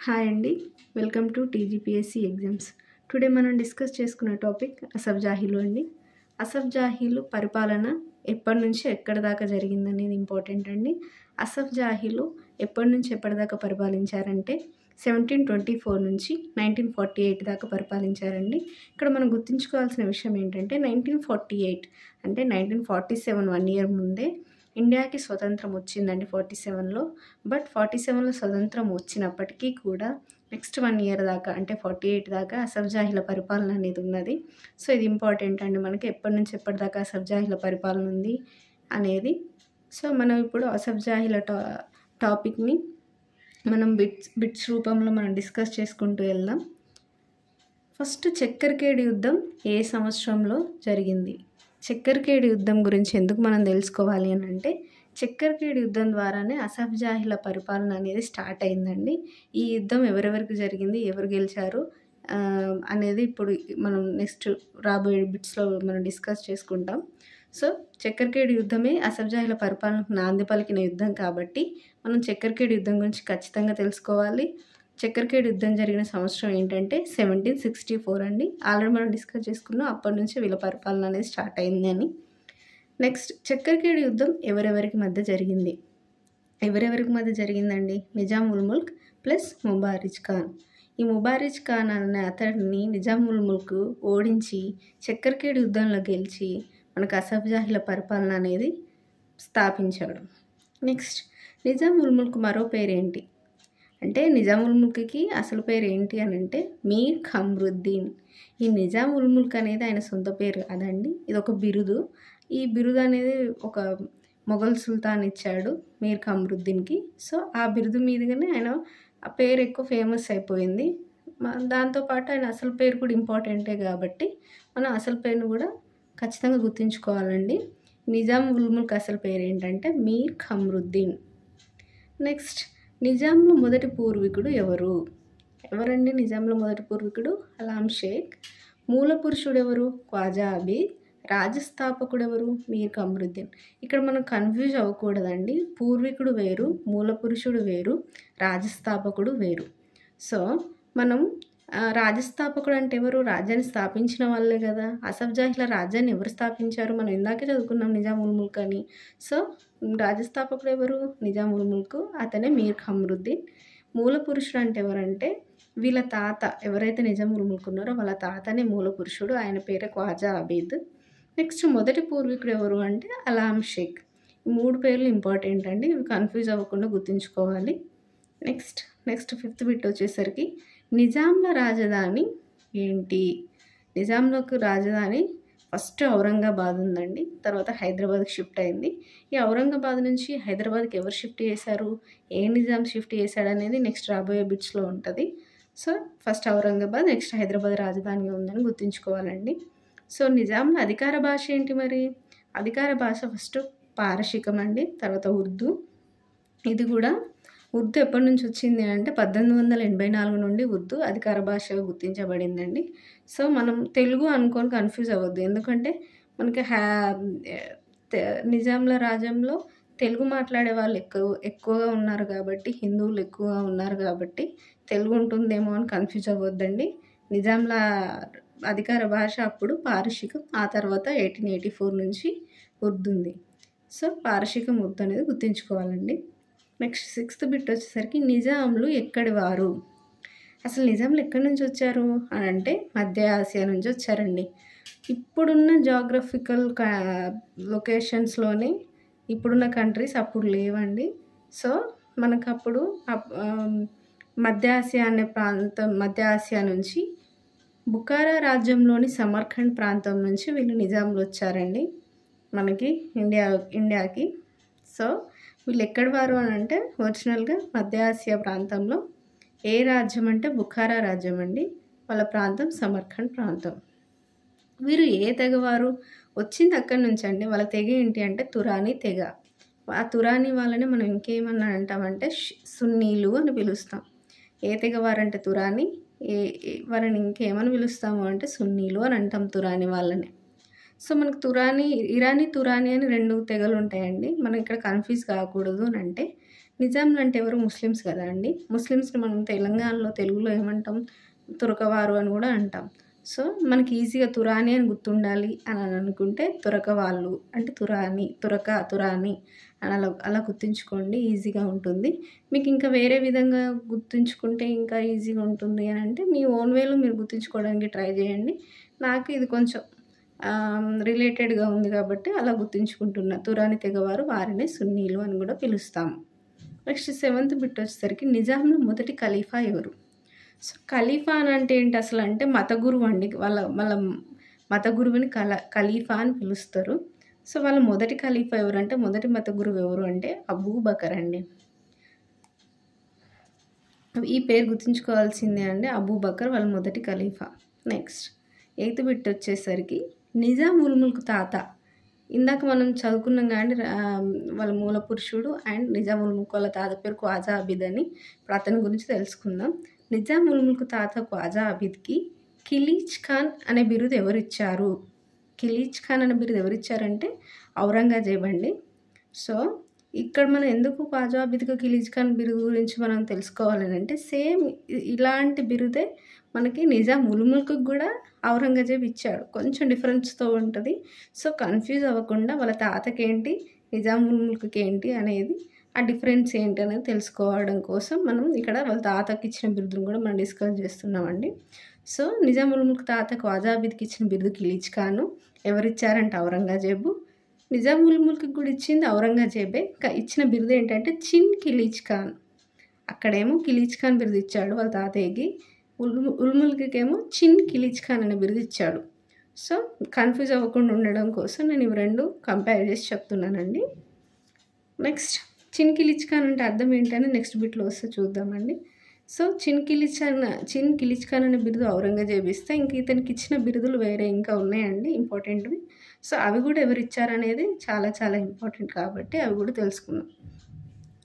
Hi అండి. Welcome to TGPSC exams. Today మనం discuss చేసుకునే టాపిక్ అసఫ్ జాహీలు అండి. అసఫ్ జాహీలు పరిపాలన ఎప్పటి నుంచి ఎక్కడి దాకా జరిగిందనేది ఇంపార్టెంట్ అండి. అసఫ్ జాహీలు ఎప్పటి నుంచి ఎప్పటిదాకా పరిపాలించారంటే 1724 నుంచి 1948 దాకా పరిపాలించారండి. ఇక్కడ మనం గుర్తుంచుకోవాల్సిన విషయం ఏంటంటే 1948 అంటే 1947 1 ఇయర్ ముందే ఇండియాకి స్వతంత్రం వచ్చిందండి 47లో. బట్ 47లో స్వతంత్రం వచ్చినప్పటికీ కూడా నెక్స్ట్ 1 ఇయర్ దాకా అంటే 48 దాకా అసఫ్ జాహీల పరిపాలన అనేది ఉన్నది. సో ఇది ఇంపార్టెంట్ అండి మనకి ఎప్పటి నుంచి ఎప్పటిదాకా అసఫ్ జాహీల పరిపాలన ఉంది అనేది. సో మనం ఇప్పుడు అసఫ్ జాహీల టాపిక్ని మనం బిట్స్ రూపంలో మనం డిస్కస్ చేసుకుంటూ వెళ్దాం. ఫస్ట్ చక్కర్కేడ్ యుద్ధం ఏ సంవత్సరంలో జరిగింది? చక్కర్కేడ్ యుద్ధం గురించి ఎందుకు మనం తెలుసుకోవాలి అని అంటే చక్కర్కేడ్ యుద్ధం ద్వారానే అసఫ్ జాహీల పరిపాలన అనేది స్టార్ట్ అయిందండి. ఈ యుద్ధం ఎవరెవరికి జరిగింది, ఎవరు గెలిచారు అనేది ఇప్పుడు మనం నెక్స్ట్ రాబోయే బిట్స్లో మనం డిస్కస్ చేసుకుంటాం. సో చక్కర్కేడ్ యుద్ధమే అసఫ్ జాహీల పరిపాలనకు నాంది పలికిన యుద్ధం కాబట్టి మనం చక్కర్కేడ్ యుద్ధం గురించి ఖచ్చితంగా తెలుసుకోవాలి. చక్కర్కేడ్ యుద్ధం జరిగిన సంవత్సరం ఏంటంటే 1764 అండి. ఆల్రెడీ మనం డిస్కస్ చేసుకున్నాం అప్పటి నుంచి వీళ్ళ పరిపాలన అనేది స్టార్ట్ అయింది అని. నెక్స్ట్ చక్కర్కేడ్ యుద్ధం ఎవరెవరికి మధ్య జరిగింది? ఎవరెవరికి మధ్య జరిగిందండి? నిజాం ఉల్ ముల్క్ ప్లస్ ముబారిజ్ ఖాన్. ఈ ముబారిజ్ ఖాన్ అనే అతడిని నిజాం ఉల్ ముల్క్ ఓడించి చక్కర్కేడ్ యుద్ధంలో గెలిచి మనకు అసఫ్ జాహీల పరిపాలన అనేది స్థాపించాడు. నెక్స్ట్ నిజాం ఉల్ ముల్క్ మరో పేరేంటి అంటే నిజాం ఉల్ ముల్క్కి అసలు పేరు ఏంటి అని అంటే మీర్ ఖమ్రుద్దీన్. ఈ నిజాం ఉల్ ముల్క్ అనేది ఆయన సొంత పేరు కాదండి, ఇది ఒక బిరుదు. ఈ బిరుదు అనేది ఒక మొఘల్ సుల్తాన్ ఇచ్చాడు మీర్ ఖమ్రుద్దీన్కి. సో ఆ బిరుదు మీదుగానే ఆయన ఆ పేరు ఎక్కువ ఫేమస్ అయిపోయింది. దాంతోపాటు ఆయన అసలు పేరు కూడా ఇంపార్టెంటే కాబట్టి మనం అసలు పేరును కూడా ఖచ్చితంగా గుర్తుంచుకోవాలండి. నిజాం ఉల్ ముల్క్ అసలు పేరు ఏంటంటే మీర్ ఖమ్రుద్దీన్. నెక్స్ట్ నిజాంలో మొదటి పూర్వీకుడు ఎవరండి? నిజాంలో మొదటి పూర్వీకుడు అలాం షేక్. మూల పురుషుడు ఎవరు? ఖ్వాజా అబీద్. రాజస్థాపకుడు ఎవరు? మీర్ ఖమ్రుద్దీన్. ఇక్కడ మనం కన్ఫ్యూజ్ అవ్వకూడదండి. పూర్వీకుడు వేరు, మూల పురుషుడు వేరు, రాజస్థాపకుడు వేరు. సో మనం రాజస్థాపకుడు అంటే ఎవరు? రాజ్యాన్ని స్థాపించిన వాళ్ళే కదా. అసఫ్ జాహీల రాజ్యాన్ని ఎవరు స్థాపించారు? మనం ఇందాకే చదువుకున్నాం నిజాం ఉల్ ముల్క్ అని. సో రాజస్థాపకుడు ఎవరు? నిజాం ఉల్ ముల్క్, అతనే మీర్ ఖమ్రుద్దీన్. మూల పురుషుడు అంటే ఎవరంటే వీళ్ళ తాత ఎవరైతే నిజాం ఉల్ ముల్క్ ఉన్నారో వాళ్ళ తాతనే మూల పురుషుడు, ఆయన పేరే ఖ్వాజా అబీద్. నెక్స్ట్ మొదటి పూర్వీకుడు ఎవరు అంటే అలాం షేక్. ఈ 3 పేర్లు ఇంపార్టెంట్ అండి, ఇవి కన్ఫ్యూజ్ అవ్వకుండా గుర్తుంచుకోవాలి. నెక్స్ట్ ఫిఫ్త్ బిట్ వచ్చేసరికి నిజాంల రాజధాని ఏంటి? నిజాంలోకి రాజధాని ఫస్ట్ ఔరంగాబాద్ ఉందండి, తర్వాత హైదరాబాద్కి షిఫ్ట్ అయింది. ఈ ఔరంగాబాద్ నుంచి హైదరాబాద్కి ఎవరు షిఫ్ట్ చేశారు, ఏ నిజాం షిఫ్ట్ చేశాడు అనేది నెక్స్ట్ రాబోయే బిట్స్లో ఉంటుంది. So first Aurangabad, next Hyderabad రాజధానిగా ఉందని గుర్తుంచుకోవాలండి. సో నిజాంలో అధికార భాష ఏంటి మరి? అధికార భాష ఫస్ట్ పారశీకం అండి, తర్వాత ఉర్దూ. ఇది కూడా ఉర్దూ ఎప్పటి నుంచి వచ్చింది అంటే 1884 నుండి ఉర్దూ అధికార భాషగా గుర్తించబడిందండి. సో మనం తెలుగు అనుకొని కన్ఫ్యూజ్ అవ్వద్దు, ఎందుకంటే మనకి నిజాంల రాజ్యంలో తెలుగు మాట్లాడే వాళ్ళు ఎక్కువగా ఉన్నారు కాబట్టి, హిందువులు ఎక్కువగా ఉన్నారు కాబట్టి తెలుగు ఉంటుందేమో అని కన్ఫ్యూజ్ అవ్వద్దండి. నిజాంల అధికార భాష అప్పుడు పారశీకం, ఆ తర్వాత 1884 నుంచి ఉర్దూ ఉంది. సో పారశీకం ఉర్దూ అనేది గుర్తుంచుకోవాలండి. నెక్స్ట్ సిక్స్త్ బిట్ వచ్చేసరికి నిజాంలు ఎక్కడి వారు? అసలు నిజాంలు ఎక్కడి నుంచి వచ్చారు అని అంటే మధ్య ఆసియా నుంచి వచ్చారండి. ఇప్పుడున్న జాగ్రఫికల్ లొకేషన్స్లోనే ఇప్పుడున్న కంట్రీస్ అప్పుడు లేవండి. సో మనకు అప్పుడు మధ్య ఆసియా నుంచి బుఖారా రాజ్యంలోని సమర్ఖండ్ ప్రాంతం నుంచి వీళ్ళు నిజాంలు వచ్చారండి మనకి ఇండియాకి. సో వీళ్ళు ఎక్కడి వారు అని అంటే ఒరిజినల్గా మధ్య ఆసియా ప్రాంతంలో ఏ రాజ్యం అంటే బుఖారా రాజ్యం అండి, వాళ్ళ ప్రాంతం సమర్ఖండ్ ప్రాంతం. వీరు ఏ తెగవారు? వచ్చింది అక్కడి నుంచి అండి. వాళ్ళ తెగ ఏంటి అంటే తురానీ తెగ. ఆ తురానీ వాళ్ళని మనం ఇంకేమన్నా అంటామంటే సున్నీలు అని పిలుస్తాం. ఏ తెగవారంటే తురానీ, వారిని ఇంకేమని పిలుస్తాము అంటే సున్నీలు అని అంటాం తురానీ వాళ్ళని. సో మనకు ఇరానీ తురానీ అని 2 తెగలు ఉంటాయండి. మనం ఇక్కడ కన్ఫ్యూజ్ కాకూడదు అని అంటే నిజాంలు అంటే ఎవరు? ముస్లిమ్స్ కదా అండి. ముస్లిమ్స్‌ని మనం తెలంగాణలో తెలుగులో ఏమంటాం? తురకవారు అని కూడా అంటాం. సో, మనకి ఈజీగా తురాని అని గుర్తుండాలి అని అనుకుంటే తురక వాళ్ళు అంటే తురాని, తురాని అని అలా గుర్తుంచుకోండి, ఈజీగా ఉంటుంది. మీకు ఇంకా వేరే విధంగా గుర్తుంచుకుంటే ఇంకా ఈజీగా ఉంటుంది అని అంటే మీ ఓన్ వేలో మీరు గుర్తుంచుకోవడానికి ట్రై చేయండి. నాకు ఇది కొంచెం రిలేటెడ్‌గా ఉంది కాబట్టి అలా గుర్తుంచుకుంటున్నా. తురాని తెగవారు, వారినే సున్నీలు అని కూడా పిలుస్తాము. నెక్స్ట్ 7th బిట్ వచ్చేసరికి నిజాంలో మొదటి ఖలీఫా ఎవరు? సో, ఖలీఫా అని అంటే ఏంటి అసలు అంటే మత గురువు అండి. వాళ్ళ మత గురువుని ఖలీఫా అని పిలుస్తారు. సో, వాళ్ళ మొదటి ఖలీఫా ఎవరంటే మొదటి మత గురువు ఎవరు అంటే అబూబకర్ అండి. ఈ పేరు గుర్తుంచుకోవాల్సిందే అండి. అబూబకర్ వాళ్ళ మొదటి ఖలీఫా. నెక్స్ట్ 8th బిట్ వచ్చేసరికి నిజాం ఉల్ ముల్క్ తాత. ఇందాక మనం చదువుకున్నాం కానీ వాళ్ళ మూల పురుషుడు అండ్ నిజాం ఉల్ ముల్క్ వాళ్ళ తాత పేరు ఖ్వాజా అబీద్ అని. ఇప్పుడు అతని గురించి తెలుసుకుందాం. నిజాం ఉల్ ముల్క్ తాత ఖ్వాజా అబీద్కి ఖిలీజ్ ఖాన్ అనే బిరుదు ఎవరిచ్చారు? ఖిలీజ్ ఖాన్ అనే బిరుదు ఎవరిచ్చారంటే ఔరంగజేబ్ అండి. సో, ఇక్కడ మనం ఎందుకు ఖ్వాజా అబీద్కి ఖిలీజ్ ఖాన్ బిరుదు గురించి మనం తెలుసుకోవాలని అంటే సేమ్ ఇలాంటి బిరుదే మనకి నిజాం ఉల్ ముల్క్‌కి కూడా ఔరంగజేబ్ ఇచ్చాడు. కొంచెం డిఫరెన్స్‌తో ఉంటుంది. సో, కన్‌ఫ్యూజ్ అవ్వకుండా వాళ్ళ తాతకేంటి, నిజాం ఉల్ ముల్క్‌కి ఏంటి అనేది ఆ డిఫరెన్స్ ఏంటి అనేది తెలుసుకోవడం కోసం మనం ఇక్కడ వాళ్ళ తాతకి ఇచ్చిన బిరుదును కూడా మనం డిస్కస్ చేస్తున్నామండి. సో, నిజాం ఉల్ ముల్క్ తాత ఖ్వాజా అబీద్కి ఇచ్చిన బిరుదు ఖిలీజ్ ఖాను. ఎవరిచ్చారంటే ఔరంగజేబు. నిజాం ఉల్ ముల్క్‌కి కూడా ఇచ్చింది ఔరంగజేబే. ఇచ్చిన బిరుదు ఏంటంటే చిన్ ఖిలీజ్ ఖాన్. అక్కడేమో ఖిలీజ్ ఖాన్ బిరుదు ఇచ్చాడు వాళ్ళ తాతయ్యకి. ఉల్ ముల్క్‌కేమో చిన్ ఖిలీజ్ ఖాన్ అనే బిరుదు ఇచ్చాడు. సో, కన్‌ఫ్యూజ్ అవ్వకుండా ఉండడం కోసం నేను ఇవి 2 కంపేర్ చేసి చెప్తున్నానండి. నెక్స్ట్ చిన్ ఖిలీజ్ ఖాన్ అంటే అర్థం ఏంటని నెక్స్ట్ బిట్‌లో వస్తే చూద్దామండి. సో, చిన్ ఖిలీజ్ ఖాన్ అనే బిరుదు ఔరంగజేబ్ ఇస్తే ఇంక ఇతనికి ఇచ్చిన బిరుదులు వేరే ఇంకా ఉన్నాయండి ఇంపార్టెంట్‌వి. సో, అవి కూడా ఎవరిచ్చారనేది చాలా చాలా ఇంపార్టెంట్ కాబట్టి అవి కూడా తెలుసుకుందాం.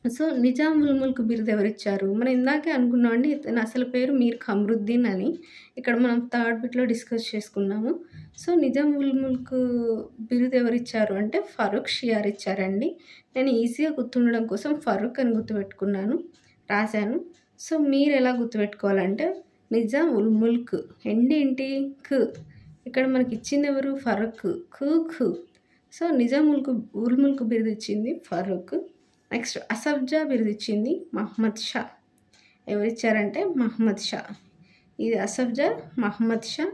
సో, నిజాం ఉల్ ముల్క్ బిరుదు ఎవరిచ్చారు? మనం ఇందాకే అనుకున్నామండి ఇతని అసలు పేరు మీర్ ఖమ్రుద్దీన్ అని. ఇక్కడ మనం 3rd బిట్‌లో డిస్కస్ చేసుకున్నాము. సో, నిజాం ఉల్ ముల్క్ బిరుదు ఎవరిచ్చారు అంటే ఫరూక్ షియార్ ఇచ్చారండి. నేను ఈజీగా గుర్తుండడం కోసం ఫరూక్ అని గుర్తుపెట్టుకున్నాను, రాశాను. సో, మీరు ఎలా గుర్తుపెట్టుకోవాలంటే నిజాం ఉల్ ముల్క్ ఎండ్ ఏంటి? క్. ఇక్కడ మనకి ఇచ్చింది ఎవరు? ఫరూక్. ఖు. సో, నిజాం ఉల్ ముల్క్ బిరుదు ఇచ్చింది ఫరూక్. నెక్స్ట్ అసఫ్జా బిరుదు ఇచ్చింది మహమ్మద్ షా. ఎవరిచ్చారంటే మహమ్మద్ షా. ఇది అసఫ్జా, మహమ్మద్ షా.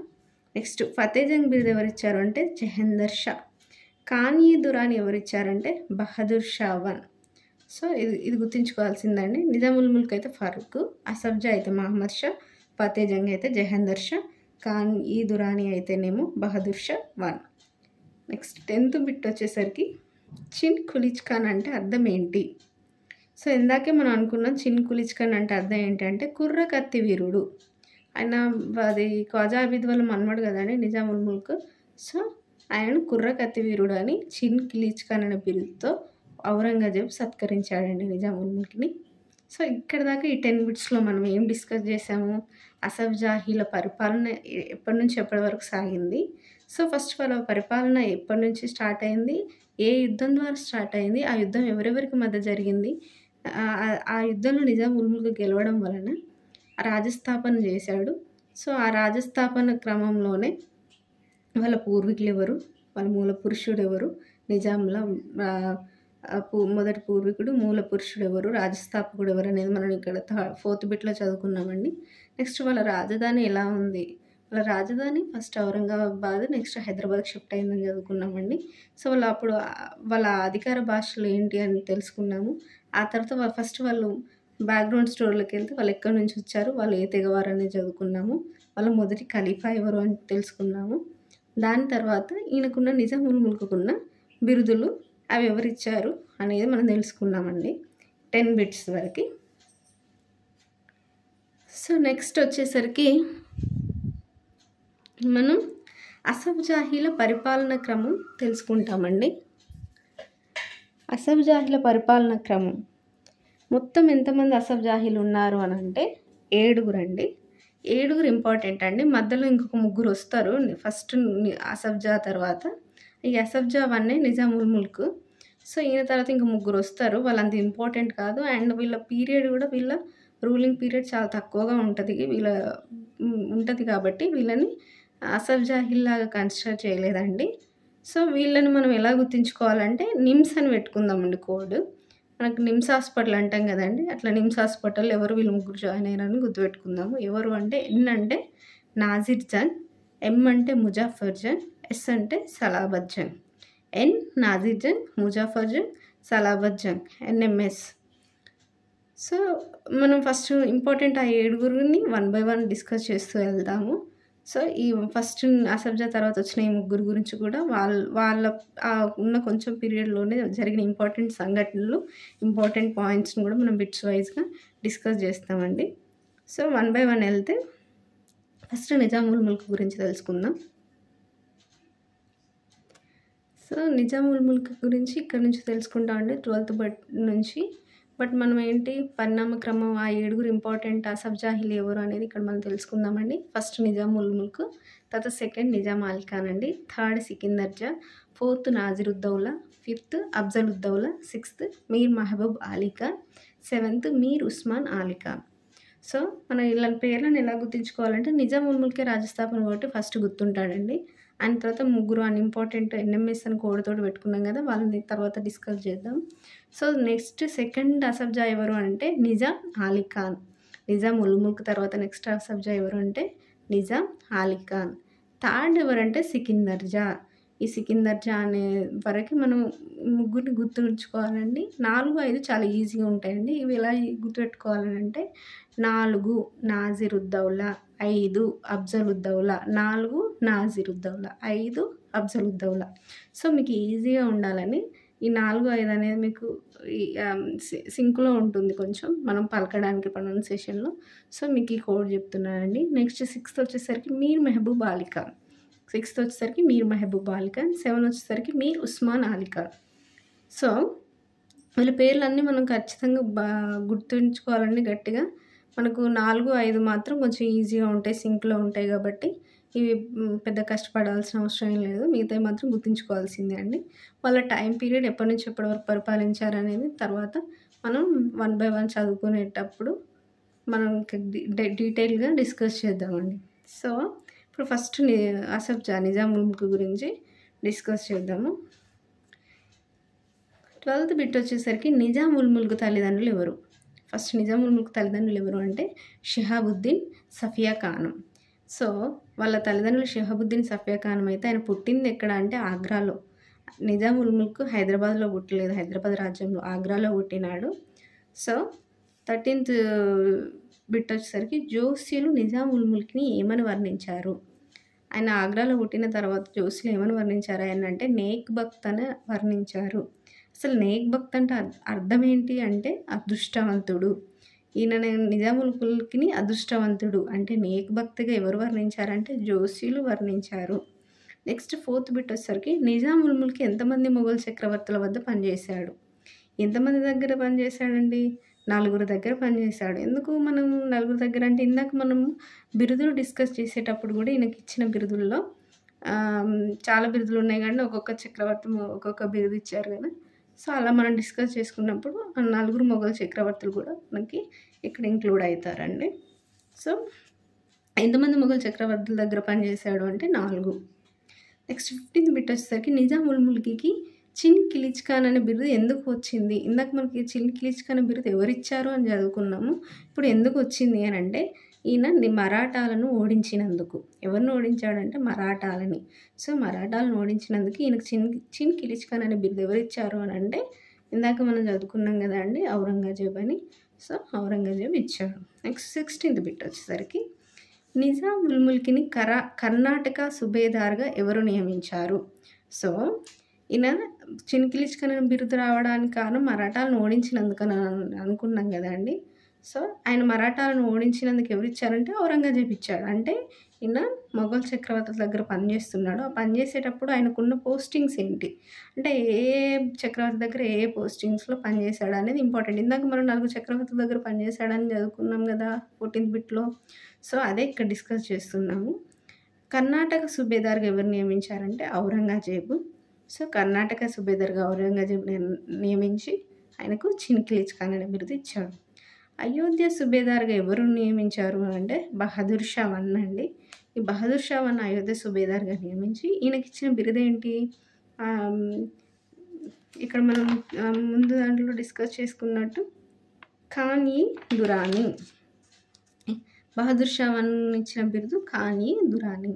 నెక్స్ట్ ఫతేజంగ్ బిరుదు ఎవరిచ్చారు అంటే జహందర్ షా. ఖాన్-ఈ దురాని ఎవరిచ్చారంటే బహదూర్ షా 1. సో, ఇది గుర్తుంచుకోవాల్సిందండి. నిజాం ఉల్ ముల్క్ అయితే ఫరూక్, అసఫ్జా అయితే మహమ్మద్ షా, ఫతేజంగ్ అయితే జహందర్ షా, ఖాన్-ఈ దురాని అయితేనేమో Bahadur Shah 1. Next 10th bit వచ్చేసరికి చిన్ ఖిలీజ్ ఖాన్ అంటే అర్థం ఏంటి? సో, ఇందాకే మనం అనుకున్నాం చిన్ ఖిలీజ్ ఖాన్ అంటే అర్థం ఏంటంటే కుర్ర కత్తి వీరుడు. ఆయన అది ఖ్వాజా అబీద్ వాళ్ళ మన్మడు కదండి నిజాం ఉల్ ముల్క్. సో, ఆయనను కుర్ర కత్తి వీరుడు అని చిన్ ఖిలీజ్ ఖాన్ అనే బిరుదుతో ఔరంగజేబ్ సత్కరించాడండి నిజాం ఉల్ ముల్క్‌ని. సో, ఇక్కడ దాకా ఈ 10 బిట్స్‌లో మనం ఏం డిస్కస్ చేసాము? అసఫ్జాహీల పరిపాలన ఎప్పటి నుంచి ఎప్పటి వరకు సాగింది? సో, ఫస్ట్ వాళ్ళ పరిపాలన ఎప్పటి నుంచి స్టార్ట్ అయింది? ఏ యుద్ధం ద్వారా స్టార్ట్ అయింది? ఆ యుద్ధం ఎవరెవరికి మధ్య జరిగింది? ఆ యుద్ధంలో నిజాం ఉల్ ముల్క్ గెలవడం వలన రాజస్థాపన చేశాడు. సో, ఆ రాజస్థాపన క్రమంలోనే వాళ్ళ పూర్వీకులు ఎవరు? వాళ్ళ మూల పురుషుడు ఎవరు? నిజాంల మొదటి పూర్వీకుడు, మూల పురుషుడు ఎవరు? రాజస్థాపకుడు ఎవరు అనేది మనం ఇక్కడ 4th బిట్‌లో చదువుకున్నామండి. నెక్స్ట్ వాళ్ళ రాజధాని ఎలా ఉంది? వాళ్ళ రాజధాని ఫస్ట్ ఔరంగాబాద్, నెక్స్ట్ హైదరాబాద్‌కి షిఫ్ట్ అయిందని చదువుకున్నామండి. సో, వాళ్ళ అధికార భాషలు ఏంటి అని తెలుసుకున్నాము. ఆ తర్వాత ఫస్ట్ వాళ్ళు బ్యాక్‌గ్రౌండ్ స్టోరీలోకి వెళ్తే వాళ్ళు ఎక్కడి నుంచి వచ్చారు, వాళ్ళు ఏ తెగవారు అనేది చదువుకున్నాము. వాళ్ళ మొదటి ఖలీఫా ఎవరు అని తెలుసుకున్నాము. దాని తర్వాత ఈయనకున్న నిజాం ఉల్ ముల్క్‌కున్న బిరుదులు అవి ఎవరిచ్చారు అనేది మనం తెలుసుకున్నామండి 10 బిట్స్ వరకు. సో, నెక్స్ట్ వచ్చేసరికి మనం అసఫ్జాహీల పరిపాలన క్రమం తెలుసుకుంటామండి. అసఫ్జాహీల పరిపాలన క్రమం మొత్తం ఎంతమంది అసఫ్జాహీలు ఉన్నారు అని అంటే 7 అండి. 7 ఇంపార్టెంట్ అండి. మధ్యలో ఇంకొక 3 వస్తారు. ఫస్ట్ అసఫ్జా తర్వాత ఈ అసఫ్జా 1 నిజాం ఉల్ ముల్క్. సో ఈయన తర్వాత ఇంక ముగ్గురు వస్తారు. వాళ్ళంత ఇంపార్టెంట్ కాదు. అండ్ వీళ్ళ పీరియడ్ కూడా వీళ్ళ రూలింగ్ పీరియడ్ చాలా తక్కువగా ఉంటది. ఉంటది కాబట్టి వీళ్ళని అసఫ్ జాహీల్‌లాగా కన్సిడర్ చేయలేదండి. సో వీళ్ళని మనం ఎలా గుర్తుంచుకోవాలంటే నిమ్స్ అని పెట్టుకుందామండి కోడ్. మనకు నిమ్స్ హాస్పిటల్ అంటాం కదండీ! అట్లా నిమ్స్ హాస్పిటల్ ఎవరు వీళ్ళు ముగ్గురు జాయిన్ అయ్యారని గుర్తుపెట్టుకుందాము. ఎవరు అంటే ఎన్ అంటే నాజిర్ జంగ్, ఎం అంటే ముజాఫర్ జంగ్, ఎస్ అంటే సలాబత్ జంగ్. ఎన్ నాజిర్ జంగ్, ముజాఫర్ జంగ్, సలాబత్ జంగ్, ఎన్ఎంఎస్. సో మనం ఫస్ట్ ఇంపార్టెంట్ ఆ ఏడుగురిని వన్ బై వన్ డిస్కస్ చేస్తూ వెళ్దాము. సో ఈ ఫస్ట్ అసఫ్ జా తర్వాత వచ్చిన ఈ ముగ్గురు గురించి కూడా వాళ్ళ ఉన్న కొంచెం పీరియడ్‌లోనే జరిగిన ఇంపార్టెంట్ సంఘటనలు, ఇంపార్టెంట్ పాయింట్స్‌ని కూడా మనం బిట్స్ వైస్‌గా డిస్కస్ చేస్తామండి. సో వన్ బై వన్ వెళ్తే ఫస్ట్ నిజాముల్ ముల్క్ గురించి తెలుసుకుందాం. సో నిజాముల్ ముల్క్ గురించి ఇక్కడ నుంచి తెలుసుకుంటామండి 12th నుంచి. బట్ మనం ఏంటి పరిణామ క్రమం ఆ ఏడుగురు ఇంపార్టెంట్ అసఫ్ జాహీలు ఎవరు అనేది ఇక్కడ మనం తెలుసుకుందామండి. ఫస్ట్ నిజాముల్ ముల్క్, తర్వాత సెకండ్ నిజాం అలీ ఖాన్ అండి, థర్డ్ సికిందర్ జా, fourth నాజిరుద్దౌలా, fifth Afzaluddaula, sixth Mir Mahbub Ali Khan, seventh Mir Osman Ali Khan. So మనం ఇలాంటి పేర్లను ఎలా గుర్తుంచుకోవాలంటే నిజాముల్ ముల్కే రాజస్థాపన కాబట్టి ఫస్ట్ గుర్తుంటాడండి. ఆయన తర్వాత ముగ్గురు అన్‌ఇంపార్టెంట్ ఎన్ఎంఎస్ అని కోడ్‌తోటి పెట్టుకున్నాం కదా! వాళ్ళని తర్వాత డిస్కస్ చేద్దాం. సో నెక్స్ట్ సెకండ్ అసఫ్ జా ఎవరు అంటే నిజాం అలీ ఖాన్. నిజాం ఉల్ ముల్క్ తర్వాత నెక్స్ట్ అసఫ్ జా ఎవరు అంటే నిజాం అలీ ఖాన్. థర్డ్ ఎవరంటే సికిందర్ జా. ఈ సికిందర్ జా అనే వరకు మనం ముగ్గురిని గుర్తుంచుకోవాలండి. 4, 5 చాలా ఈజీగా ఉంటాయండి. ఇవి ఎలా గుర్తుపెట్టుకోవాలనంటే 4 నాజిరుద్దౌలా, 5 అఫ్జలుద్దౌలా, 4 నాజిరుద్దౌలా, 5 అఫ్జలుద్దౌలా. సో మీకు ఈజీగా ఉండాలని ఈ 4, 5 అనేది మీకు ఈ సింక్‌లో ఉంటుంది కొంచెం మనం పలకడానికి ప్రొనౌన్సియేషన్‌లో. సో మీకు ఈ కోడ్ చెప్తున్నానండి. నెక్స్ట్ 6th వచ్చేసరికి మీర్ మహబూబ్ అలీ ఖాన్. 6th వచ్చేసరికి మీర్ మహబూబ్ అలీ ఖాన్. 7 వచ్చేసరికి మీర్ ఉస్మాన్ అలీ ఖాన్. సో వీళ్ళ పేర్లన్నీ మనం ఖచ్చితంగా గుర్తుంచుకోవాలండి గట్టిగా. మనకు 4, 5 మాత్రం కొంచెం ఈజీగా ఉంటాయి. సింక్‌లో ఉంటాయి కాబట్టి ఇవి పెద్ద కష్టపడాల్సిన అవసరం ఏం లేదు. మిగతావి మాత్రం గుర్తుంచుకోవాల్సిందే అండి. వాళ్ళ టైం పీరియడ్ ఎప్పటి నుంచి ఎప్పటి వరకు పరిపాలించారనేది తర్వాత మనం వన్ బై వన్ చదువుకునేటప్పుడు మనం డీటెయిల్‌గా డిస్కస్ చేద్దామండి. సో ఇప్పుడు ఫస్ట్ అసఫ్ జా నిజాముల్ ముల్క్ గురించి డిస్కస్ చేద్దాము. 12th బిట్ వచ్చేసరికి నిజాముల్ ముల్క్ తల్లిదండ్రులు ఎవరు? ఫస్ట్ నిజాముల్ ముల్క్ తల్లిదండ్రులు ఎవరు అంటే షిహాబుద్దీన్, సఫియా ఖానం. సో వాళ్ళ తల్లిదండ్రులు షిహాబుద్దీన్, సఫియా ఖానం అయితే ఆయన పుట్టింది ఎక్కడ అంటే ఆగ్రాలో. నిజాముల్ ముల్క్ హైదరాబాద్‌లో పుట్టలేదు. హైదరాబాద్ రాజ్యంలో ఆగ్రాలో పుట్టినాడు. సో 13th బిట్ వచ్చేసరికి జోస్యులు నిజాముల్ ముల్క్‌ని ఏమని వర్ణించారు? ఆయన ఆగ్రాలో పుట్టిన తర్వాత జోస్యులు ఏమని వర్ణించారు ఆయనంటే నేక్ భక్త్ అని వర్ణించారు. అసలు నేక్ భక్త్ అంటే అర్థం ఏంటి అంటే అదృష్టవంతుడు. ఈయన నిజాముల్ ముల్క్‌ని అదృష్టవంతుడు అంటే నేక్ భక్త్‌గా ఎవరు వర్ణించారంటే జోస్యులు వర్ణించారు. నెక్స్ట్ 4th బిట్ వచ్చేసరికి నిజాముల్ ముల్క్ ఎంతమంది మొఘల్ చక్రవర్తుల వద్ద పనిచేశాడు? ఎంతమంది దగ్గర పనిచేశాడండి? 4 దగ్గర పనిచేశాడు. ఎందుకు మనం 4 దగ్గర అంటే ఇందాక మనం బిరుదులు డిస్కస్ చేసేటప్పుడు కూడా ఈయనకి ఇచ్చిన బిరుదుల్లో చాలా బిరుదులు ఉన్నాయి కానీ ఒక్కొక్క చక్రవర్తి ఒక్కొక్క బిరుదు ఇచ్చారు కదా! సో అలా మనం డిస్కస్ చేసుకున్నప్పుడు ఆ 4 మొఘల్ చక్రవర్తులు కూడా మనకి ఇక్కడ ఇంక్లూడ్ అవుతారండి. సో ఎంతమంది మొఘల్ చక్రవర్తుల దగ్గర పనిచేశాడు అంటే 4. నెక్స్ట్ 15th బిట్ వచ్చేసరికి నిజాముల్ ముల్క్‌కి చిన్ కిలిచ్ ఖాన్ అనే బిరుదు ఎందుకు వచ్చింది? ఇందాక మనకి చిన్ కిలిచ్ ఖాన్ బిరుదు ఎవరిచ్చారు అని చదువుకున్నాము. ఇప్పుడు ఎందుకు వచ్చింది అని అంటే ఈయన మరాఠాలను ఓడించినందుకు. ఎవరిని ఓడించాడంటే మరాఠాలని. సో మరాఠాలను ఓడించినందుకు ఈయనకు చిన్ కిలిచ్ ఖాన్ అనే బిరుదు ఎవరిచ్చారు అని అంటే ఇందాక మనం చదువుకున్నాం కదా అండి ఔరంగజేబ్ అని. సో ఔరంగజేబ్ ఇచ్చాడు. నెక్స్ట్ 16th బిట్ వచ్చేసరికి నిజాముల్ ముల్క్‌ని కర్ణాటక సుబేదార్‌గా ఎవరు నియమించారు? సో ఈయన చిన్ కిలిచ్ ఖాన్ అనే బిరుదు రావడానికి కారణం మరాఠాలను ఓడించినందుకని అనుకున్నాం కదండీ! సో ఆయన మరాఠాలను ఓడించినందుకు ఎవరిచ్చారంటే ఔరంగజేబ్ ఇచ్చాడు. అంటే ఈయన మొఘల్ చక్రవర్తుల దగ్గర పనిచేస్తున్నాడు. ఆ పనిచేసేటప్పుడు ఆయనకున్న పోస్టింగ్స్ ఏంటి? అంటే ఏ చక్రవర్తి దగ్గర ఏ పోస్టింగ్స్‌లో పనిచేశాడు అనేది ఇంపార్టెంట్. ఇందాక మనం 4 చక్రవర్తుల దగ్గర పనిచేశాడని చదువుకున్నాం కదా 14th బిట్‌లో. సో అదే ఇక్కడ డిస్కస్ చేస్తున్నాము. కర్ణాటక సుబేదార్‌గా ఎవరు నియమించారంటే ఔరంగజేబు. సో కర్ణాటక సుబేదార్గా ఔరంగజేబ్ నియమించి ఆయనకు చిన్కిలీచ్ ఖాన్ అనే బిరుదు ఇచ్చాడు. అయోధ్య సుబేదార్గా ఎవరు నియమించారు అంటే బహదూర్ షా వన్ అండి. ఈ బహదూర్ షా వన్ అయోధ్య సుబేదార్గా నియమించి ఈయనకి ఇచ్చిన బిరుదు ఏంటి? ఇక్కడ మనం ముందు దాంట్లో డిస్కస్ చేసుకున్నట్టు ఖాన్-ఈ దురానీ. బహదూర్ షా వన్ ఇచ్చిన బిరుదు ఖాన్-ఈ దురానీ.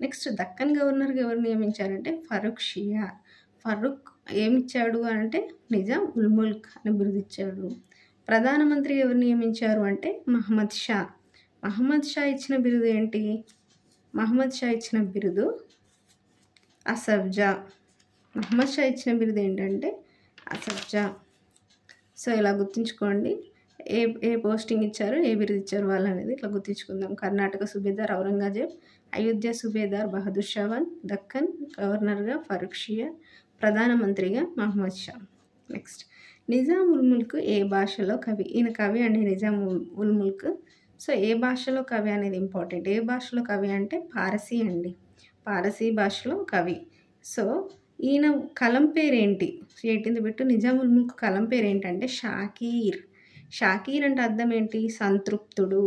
నెక్స్ట్ దక్కన్ గవర్నర్గా ఎవరు నియమించారంటే ఫరూక్ షియార్. ఫరూక్ ఏమిచ్చాడు అంటే నిజాం ఉల్ ముల్క్ అనే బిరుదు ఇచ్చాడు. ప్రధానమంత్రి ఎవరు నియమించారు అంటే మహమ్మద్ షా. మహమ్మద్ షా ఇచ్చిన బిరుదు ఏంటి? మహమ్మద్ షా ఇచ్చిన బిరుదు అసఫ్జా. మహమ్మద్ షా ఇచ్చిన బిరుదు ఏంటంటే అసఫ్జా. సో ఇలా గుర్తుంచుకోండి, ఏ పోస్టింగ్ ఇచ్చారు, ఏ బిరుదు ఇచ్చారు వాళ్ళు అనేది ఇట్లా గుర్తుంచుకుందాం. కర్ణాటక సుబేదార్ ఔరంగజేబ్, అయోధ్య సుబేదార్ బహదూర్ షా వన్, దక్కన్ గవర్నర్గా ఫరూక్ షియార్, ప్రధానమంత్రిగా మహమ్మద్ షా. నెక్స్ట్ నిజాం ఉల్ ముల్క్ ఏ భాషలో కవి? ఈయన కవి అండి నిజాం ఉల్ ముల్క్. సో ఏ భాషలో కవి అనేది ఇంపార్టెంట్. ఏ భాషలో కవి అంటే పారసీ అండి, పారసీ భాషలో కవి. సో ఈయన కలం పేరేంటి? 18th బిట్ నిజాం ఉల్ ముల్క్ కలం పేరు ఏంటంటే షాకీర్. షాకీర్ అంటే అర్థం ఏంటి? సంతృప్తుడు.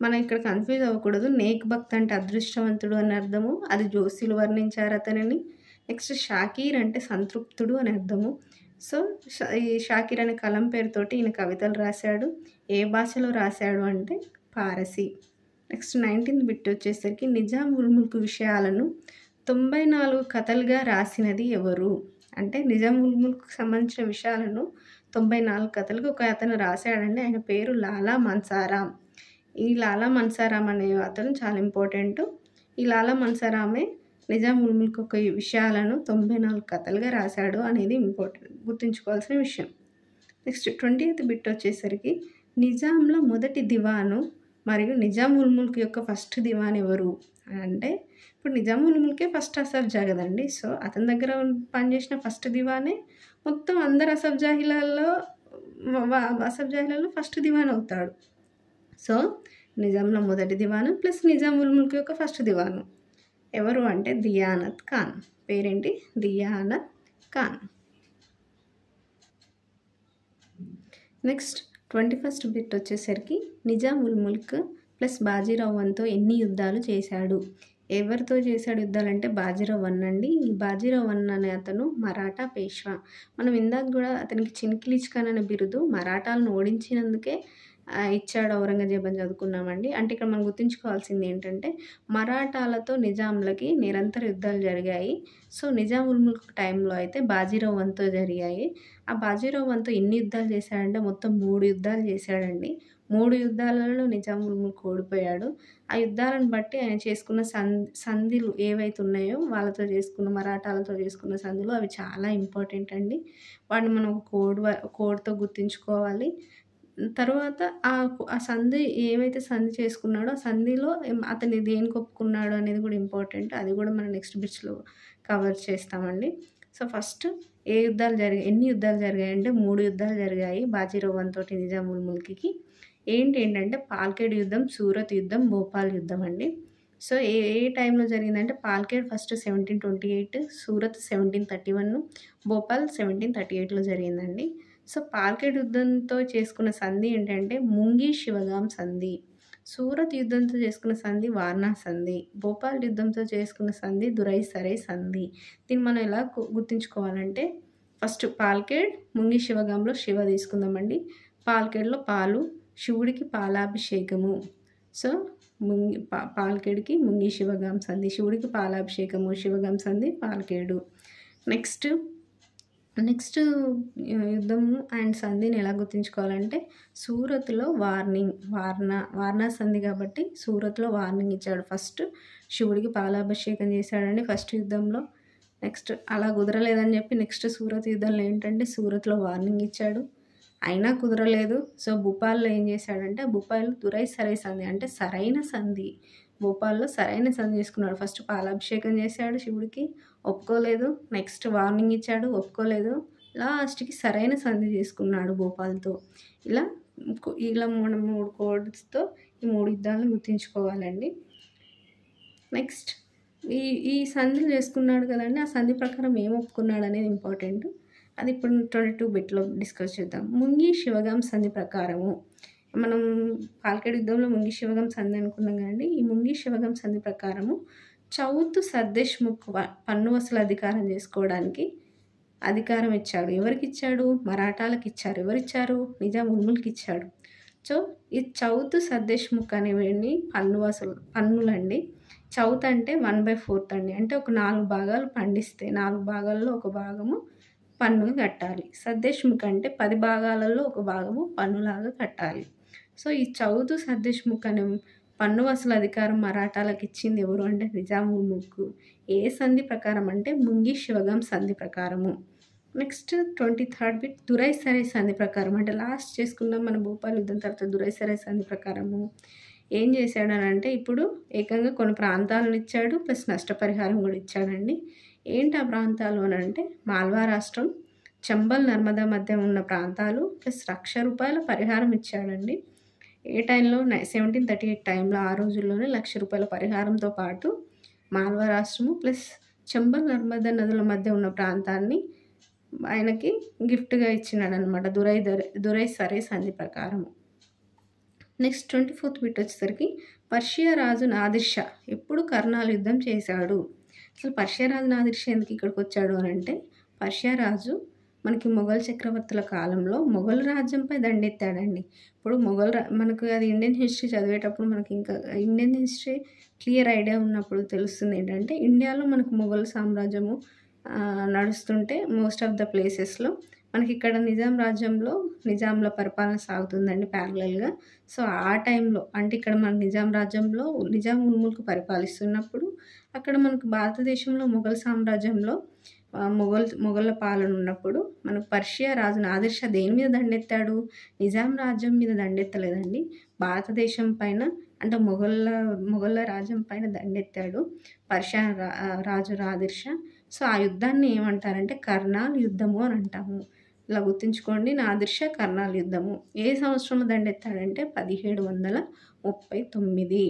మనం ఇక్కడ కన్ఫ్యూజ్ అవ్వకూడదు. నేక్ భక్త్ అంటే అదృష్టవంతుడు అని అర్థము, అది జోసిలు వర్ణించారు అతనిని. నెక్స్ట్ షాకీర్ అంటే సంతృప్తుడు అని అర్థము. సో ఈ షాకీర్ అనే కలం పేరుతోటి ఈయన కవితలు రాశాడు. ఏ భాషలో రాశాడు అంటే పారసీ. నెక్స్ట్ 19th బిట్ వచ్చేసరికి నిజాం ఉల్ ముల్క్ విషయాలను 94 కథలుగా రాసినది ఎవరు? అంటే నిజాం ఉల్ ముల్క్కి సంబంధించిన విషయాలను 94 కథలుగా ఒక అతను రాశాడండి. ఆయన పేరు లాలా మన్సారాం. ఈ లాలా మన్సారాం అనే అతను చాలా ఇంపార్టెంట్. ఈ లాలా మన్సారామే నిజాం ఉల్ ముల్క్ ఒక విషయాలను 94 కథలుగా రాశాడు అనేది ఇంపార్టెంట్, గుర్తుంచుకోవాల్సిన విషయం. నెక్స్ట్ 20th బిట్ వచ్చేసరికి నిజాంలో మొదటి దివాను మరియు నిజాం ఉల్ ముల్క్ యొక్క ఫస్ట్ దివాన్ ఎవరు అంటే ఇప్పుడు నిజాం ఉల్ ముల్కే ఫస్ట్ అసఫ్జా కదండి. సో అతని దగ్గర పనిచేసిన ఫస్ట్ దివానే మొత్తం అందరు అసఫ్జాహిలలో ఫస్ట్ దివాన్ అవుతాడు. సో నిజాంలో మొదటి దివాను ప్లస్ నిజాం ఉల్ ముల్క్ యొక్క ఫస్ట్ దివాను ఎవరు అంటే దియానత్ ఖాన్. పేరేంటి? దియానత్ ఖాన్. నెక్స్ట్ 21st బిట్ వచ్చేసరికి నిజాం ఉల్ ముల్క్ ప్లస్ బాజీరావు వన్తో ఎన్ని యుద్ధాలు చేశాడు? ఎవరితో చేశాడు యుద్ధాలంటే బాజీరావు వన్ అండి. ఈ బాజీరావు వన్ అనే అతను మరాఠా పేష్వా. మనం ఇందాక కూడా అతనికి చిన్కిలీచ్ ఖాన్ అనే బిరుదు మరాఠాలను ఓడించినందుకే ఇచ్చాడు ఔరంగజేబ్ అని చదువుకున్నామండి. అంటే ఇక్కడ మనం గుర్తుంచుకోవాల్సింది ఏంటంటే మరాఠాలతో నిజాంలకి నిరంతర యుద్ధాలు జరిగాయి. సో నిజాం ఉల్ ముల్క్ టైంలో అయితే బాజీరావు వన్తో జరిగాయి. ఆ బాజీరావు వన్తో ఎన్ని యుద్ధాలు చేశాడంటే మొత్తం 3 యుద్ధాలు చేశాడండి. 3 యుద్ధాలలో నిజాం ఉల్ ముల్క్ ఓడిపోయాడు. ఆ యుద్ధాలను బట్టి ఆయన చేసుకున్న సంధిలు ఏవైతే ఉన్నాయో వాళ్ళతో చేసుకున్న మరాఠాలతో చేసుకున్న సంధులు అవి చాలా ఇంపార్టెంట్ అండి. వాటిని మనం కోడ్తో గుర్తుంచుకోవాలి. తర్వాత ఆ సంధి ఏవైతే సంధి చేసుకున్నాడో ఆ సంధిలో అతన్ని దేనికి ఒప్పుకున్నాడు అనేది కూడా ఇంపార్టెంట్. అది కూడా మనం నెక్స్ట్ బిట్స్లో కవర్ చేస్తామండి. సో ఫస్ట్ ఎన్ని యుద్ధాలు జరిగాయి అంటే 3 యుద్ధాలు జరిగాయి బాజీరావు వన్ తోటి నిజాం ఉల్ ముల్క్కి. ఏంటంటే పాల్కేడ్ యుద్ధం, సూరత్ యుద్ధం, భోపాల్ యుద్ధం అండి. సో ఏ టైంలో జరిగిందంటే పాల్కేడ్ ఫస్ట్ 1728, సూరత్ 1731, భోపాల్ 1738లో జరిగిందండి. సో పాల్కేడ్ యుద్ధంతో చేసుకున్న సంధి ఏంటంటే ముంగి శివగాం సంధి. సూరత్ యుద్ధంతో చేసుకున్న సంధి వార్నా సంధి. భోపాల్ యుద్ధంతో చేసుకున్న సంధి దురై సరై సంధి. దీన్ని మనం ఎలా గుర్తుంచుకోవాలంటే ఫస్ట్ పాల్కేడ్, ముంగి శివగాంలో శివ తీసుకుందామండి. పాల్కేడ్లో పాలు, శివుడికి పాలాభిషేకము. సో పాల్కేడ్కి ముంగి శివగాం సంధి, శివుడికి పాలాభిషేకము, శివగాం సంధి పాల్కేడు. నెక్స్ట్ యుద్ధము అండ్ సంధిని ఎలా గుర్తుంచుకోవాలంటే సూరత్లో వార్నా సంధి కాబట్టి సూరత్లో వార్నింగ్ ఇచ్చాడు. ఫస్ట్ శివుడికి పాలాభిషేకం చేశాడండి ఫస్ట్ యుద్ధంలో. నెక్స్ట్ అలా కుదరలేదని చెప్పి నెక్స్ట్ సూరత్ యుద్ధంలో ఏంటంటే సూరత్లో వార్నింగ్ ఇచ్చాడు, అయినా కుదరలేదు. సో భూపాల్లో ఏం చేశాడంటే భూపాల్లో దురై సరై సంధి అంటే సరైన సంధి, భోపాల్లో సరైన సంధి చేసుకున్నాడు. ఫస్ట్ పాలాభిషేకం చేశాడు శివుడికి, ఒప్పుకోలేదు. నెక్స్ట్ వార్నింగ్ ఇచ్చాడు, ఒప్పుకోలేదు. లాస్ట్కి సరైన సంధి చేసుకున్నాడు భోపాల్తో. ఇలా 3 కోడ్స్తో ఈ 3 యుద్ధాలను గుర్తుంచుకోవాలండి. నెక్స్ట్ ఈ ఈ సంధులు చేసుకున్నాడు కదండి, ఆ సంధి ప్రకారం ఏం ఒప్పుకున్నాడు అనేది ఇంపార్టెంట్. అది ఇప్పుడు 22 బిట్లో డిస్కస్ చేద్దాం. ముంగి శివగాం సంధి ప్రకారము, మనం పాల్కేడు యుద్ధంలో ముంగి శివగాం సంధి అనుకున్నాం కదండి. ఈ ముంగి శివగాం సంధి ప్రకారము చౌత్ సర్దేశ్ముఖ్ పన్ను వసూలు అధికారం చేసుకోవడానికి అధికారం ఇచ్చాడు. ఎవరికి ఇచ్చాడు? మరాఠాలకు ఇచ్చారు. ఎవరిచ్చారు? నిజాం ఉల్ముల్కి ఇచ్చాడు. సో ఈ చౌత్ సర్దేశ్ముఖ్ అనేవి పన్నులండి. చౌత్ అంటే 1/4 అండి. అంటే ఒక 4 భాగాలు పండిస్తే 4 భాగాల్లో ఒక భాగము పన్ను కట్టాలి. సర్దేశ్ముఖ్ అంటే 10 భాగాలలో ఒక భాగము పన్నులాగా కట్టాలి. సో ఈ చౌత్ సర్దేశ్ముఖ్ అనే పన్ను వసూలు అధికారం మరాఠాలకు ఇచ్చింది ఎవరు అంటే నిజాం ఉల్ముల్క్. ఏ సంధి ప్రకారం అంటే ముంగి శివగాం సంధి ప్రకారము. నెక్స్ట్ 23rd బిట్ దురై సరై సంధి ప్రకారం, అంటే లాస్ట్ చేసుకున్నాం మన భూపాల్ యుద్ధం తర్వాత దురై సరై సంధి ప్రకారము ఏం చేశాడని అంటే ఇప్పుడు ఏకంగా కొన్ని ప్రాంతాలను ఇచ్చాడు, ప్లస్ నష్టపరిహారం కూడా ఇచ్చాడండి. ఏంటి ఆ ప్రాంతాలు అని అంటే మాల్వా రాష్ట్రం, చంబల్ నర్మదా మధ్య ఉన్న ప్రాంతాలు, ప్లస్ ₹1,00,000 పరిహారం ఇచ్చాడండి. ఏ టైంలో 1738 టైంలో, ఆ రోజుల్లోనే ₹1,00,000 పరిహారంతో పాటు మాల్వా రాష్ట్రము ప్లస్ చంబల్ నర్మదా నదుల మధ్య ఉన్న ప్రాంతాన్ని ఆయనకి గిఫ్ట్గా ఇచ్చినాడు అనమాట దురై సరై సంధి ప్రకారము. నెక్స్ట్ 24th బిట్ వచ్చేసరికి పర్షియా రాజు నాదిర్ షా ఎప్పుడు కర్నాల్ యుద్ధం చేశాడు. అసలు పర్షియా రాజు నాదిర్ షా ఎందుకు ఇక్కడికి వచ్చాడు అని అంటే, పర్షియా రాజు మనకి మొఘల్ చక్రవర్తుల కాలంలో మొఘల్ రాజ్యంపై దండెత్తాడండి. ఇప్పుడు మనకు అది ఇండియన్ హిస్టరీ చదివేటప్పుడు మనకి ఇంకా ఇండియన్ హిస్టరీ క్లియర్ ఐడియా ఉన్నప్పుడు తెలుస్తుంది ఏంటంటే, ఇండియాలో మనకు మొఘల్ సామ్రాజ్యము నడుస్తుంటే మోస్ట్ ఆఫ్ ద ప్లేసెస్లో మనకి ఇక్కడ నిజాం రాజ్యంలో నిజాంల పరిపాలన సాగుతుందండి ప్యారలల్గా. సో ఆ టైంలో అంటే ఇక్కడ మన నిజాం రాజ్యంలో నిజాం ఉల్ముల్క్ పరిపాలిస్తున్నప్పుడు అక్కడ మనకు భారతదేశంలో మొఘల్ సామ్రాజ్యంలో మొఘళ్ళ పాలన ఉన్నప్పుడు మనకు పర్షియా రాజు నాదిర్ షా దేని మీద దండెత్తాడు? నిజాం రాజ్యం మీద దండెత్తలేదండి, భారతదేశం పైన అంటే మొఘళ్ళ రాజ్యం పైన దండెత్తాడు పర్షియా రాజు నాదిర్ షా. సో ఆ యుద్ధాన్ని ఏమంటారంటే కర్నాల్ యుద్ధము అని అంటాము. ఇలా గుర్తుంచుకోండి, నాదిర్ షా కర్నాల్ యుద్ధము. ఏ సంవత్సరంలో దండెత్తాడంటే 1739.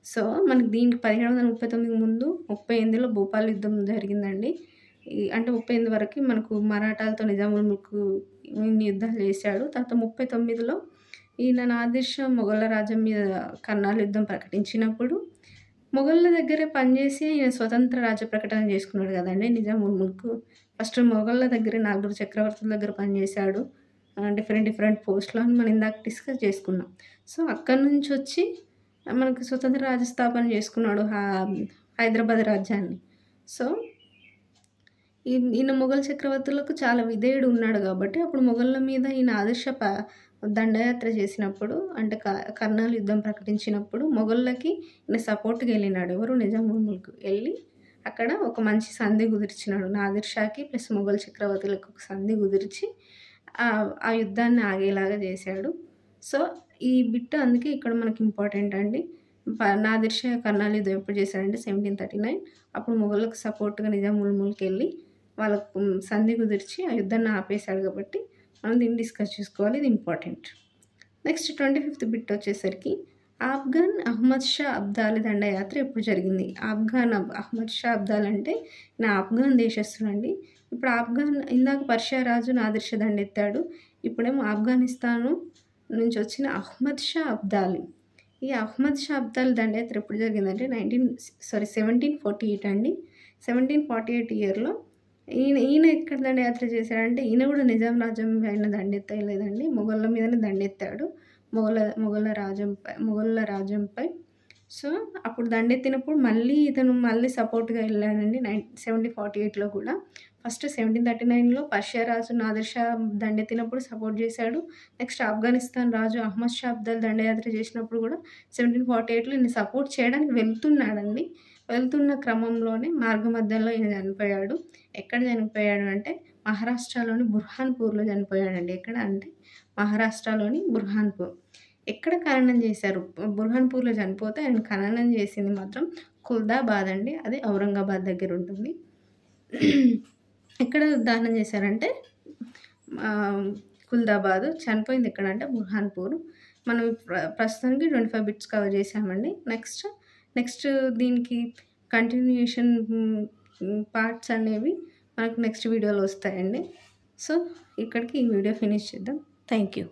సో మనకి దీనికి 1739 ముందు 38లో భూపాల్ యుద్ధం జరిగిందండి. అంటే 38 వరకు మనకు మరాఠాలతో నిజాం ఉల్ముల్క్ ఇన్ని యుద్ధాలు చేశాడు. తర్వాత 39లో ఈయన నాదిర్ షా మొఘళ్ళ రాజ్యం మీద కర్నాల్ యుద్ధం ప్రకటించినప్పుడు మొఘళ్ళ దగ్గరే పనిచేసి ఈయన స్వతంత్ర రాజ్య ప్రకటన చేసుకున్నాడు కదండి నిజాం ఉల్ముల్క్. ఫస్ట్ మొఘళ్ళ దగ్గరే 4 చక్రవర్తుల దగ్గర పనిచేశాడు, డిఫరెంట్ పోస్టులో అని మనం ఇందాక డిస్కస్ చేసుకున్నాం. సో అక్కడి నుంచి వచ్చి మనకు స్వతంత్ర రాజ్య స్థాపన చేసుకున్నాడు హైదరాబాద్ రాజ్యాన్ని. సో ఈయన మొఘల్ చక్రవర్తులకు చాలా విధేయుడు ఉన్నాడు కాబట్టి అప్పుడు మొఘళ్ళ మీద ఈయన నాదిర్ షా దండయాత్ర చేసినప్పుడు అంటే కర్నాల్ యుద్ధం ప్రకటించినప్పుడు మొఘళ్ళకి ఈయన సపోర్ట్గా వెళ్ళినాడు. ఎవరు? నిజాం ఉల్ముల్క్. వెళ్ళి అక్కడ ఒక మంచి సంధి కుదిర్చినాడు నాదిర్ షాకి ప్లస్ మొఘల్ చక్రవర్తులకు ఒక సంధి కుదిర్చి ఆ యుద్ధాన్ని ఆగేలాగా చేశాడు. సో ఈ బిట్ అందుకే ఇక్కడ మనకి ఇంపార్టెంట్ అండి. నాదిర్ షా కర్నాల్ యుద్ధం ఎప్పుడు చేశాడంటే 1739. అప్పుడు మొఘళ్ళకు సపోర్ట్గా నిజాం ఉల్ముల్క్ వెళ్ళి వాళ్ళకు సంధి కుదిర్చి ఆ యుద్ధాన్ని ఆపేశాడు కాబట్టి మనం దీన్ని డిస్కస్ చేసుకోవాలి, ఇది ఇంపార్టెంట్. నెక్స్ట్ 25th బిట్ వచ్చేసరికి ఆఫ్ఘన్ అహ్మద్ షా అబ్దాలి దండయాత్ర ఎప్పుడు జరిగింది? అహ్మద్ షా అబ్దాల్ అంటే నా ఆఫ్ఘన్ దేశస్తుడు అండి. ఇప్పుడు ఇందాక పర్షియా రాజు నాదిర్ షా దండెత్తాడు, ఇప్పుడేమో ఆఫ్ఘనిస్తాను నుంచి వచ్చిన అహ్మద్ షా అబ్దాలి. ఈ అహ్మద్ షా అబ్దాల్ దండయాత్ర ఎప్పుడు జరిగిందంటే 1748 అండి. 1748 ఇయర్లో ఈయన ఎక్కడ దండయాత్ర చేశాడంటే ఈయన కూడా నిజాం రాజ్యం పైన దండెత్తలేదండి, మొఘళ్ళ మీదనే దండెత్తాడు, మొఘళ్ళ రాజ్యంపై. సో అప్పుడు దండెత్తినప్పుడు ఇతను సపోర్ట్గా వెళ్ళాడండి 1748లో కూడా. ఫస్ట్ 1739లో పర్షియా రాజు నాదిర్ షా దండెత్తినప్పుడు సపోర్ట్ చేశాడు. నెక్స్ట్ ఆఫ్ఘనిస్తాన్ రాజు అహ్మద్ షా అబ్దాల్ దండయాత్ర చేసినప్పుడు కూడా 1748లో ఈయన సపోర్ట్ చేయడానికి వెళ్తున్నాడండి. వెళ్తున్న క్రమంలోనే మార్గ మధ్యంలో ఈయన చనిపోయాడు. ఎక్కడ చనిపోయాడు అంటే మహారాష్ట్రలోని బుర్హాన్పూర్లో చనిపోయాడండి. ఎక్కడ అంటే మహారాష్ట్రలోని బుర్హాన్పూర్. ఎక్కడ ఖననం చేశారు? బుర్హాన్పూర్లో చనిపోతే ఆయన ఖననం చేసింది మాత్రం ఖుల్దాబాద్ అండి, అది ఔరంగాబాద్ దగ్గర ఉంటుంది. ఎక్కడ దహనం చేశారంటే ఖుల్దాబాద్. చనిపోయింది ఎక్కడ అంటే బుర్హాన్పూర్. మనం ప్రస్తుతానికి 25 బిట్స్ కవర్ చేసామండి. నెక్స్ట్ దీనికి కంటిన్యూషన్ పార్ట్స్ అనేవి మనకు నెక్స్ట్ వీడియోలో వస్తాయండి. సో ఇక్కడికి ఈ వీడియో ఫినిష్ చేద్దాం. Thank you.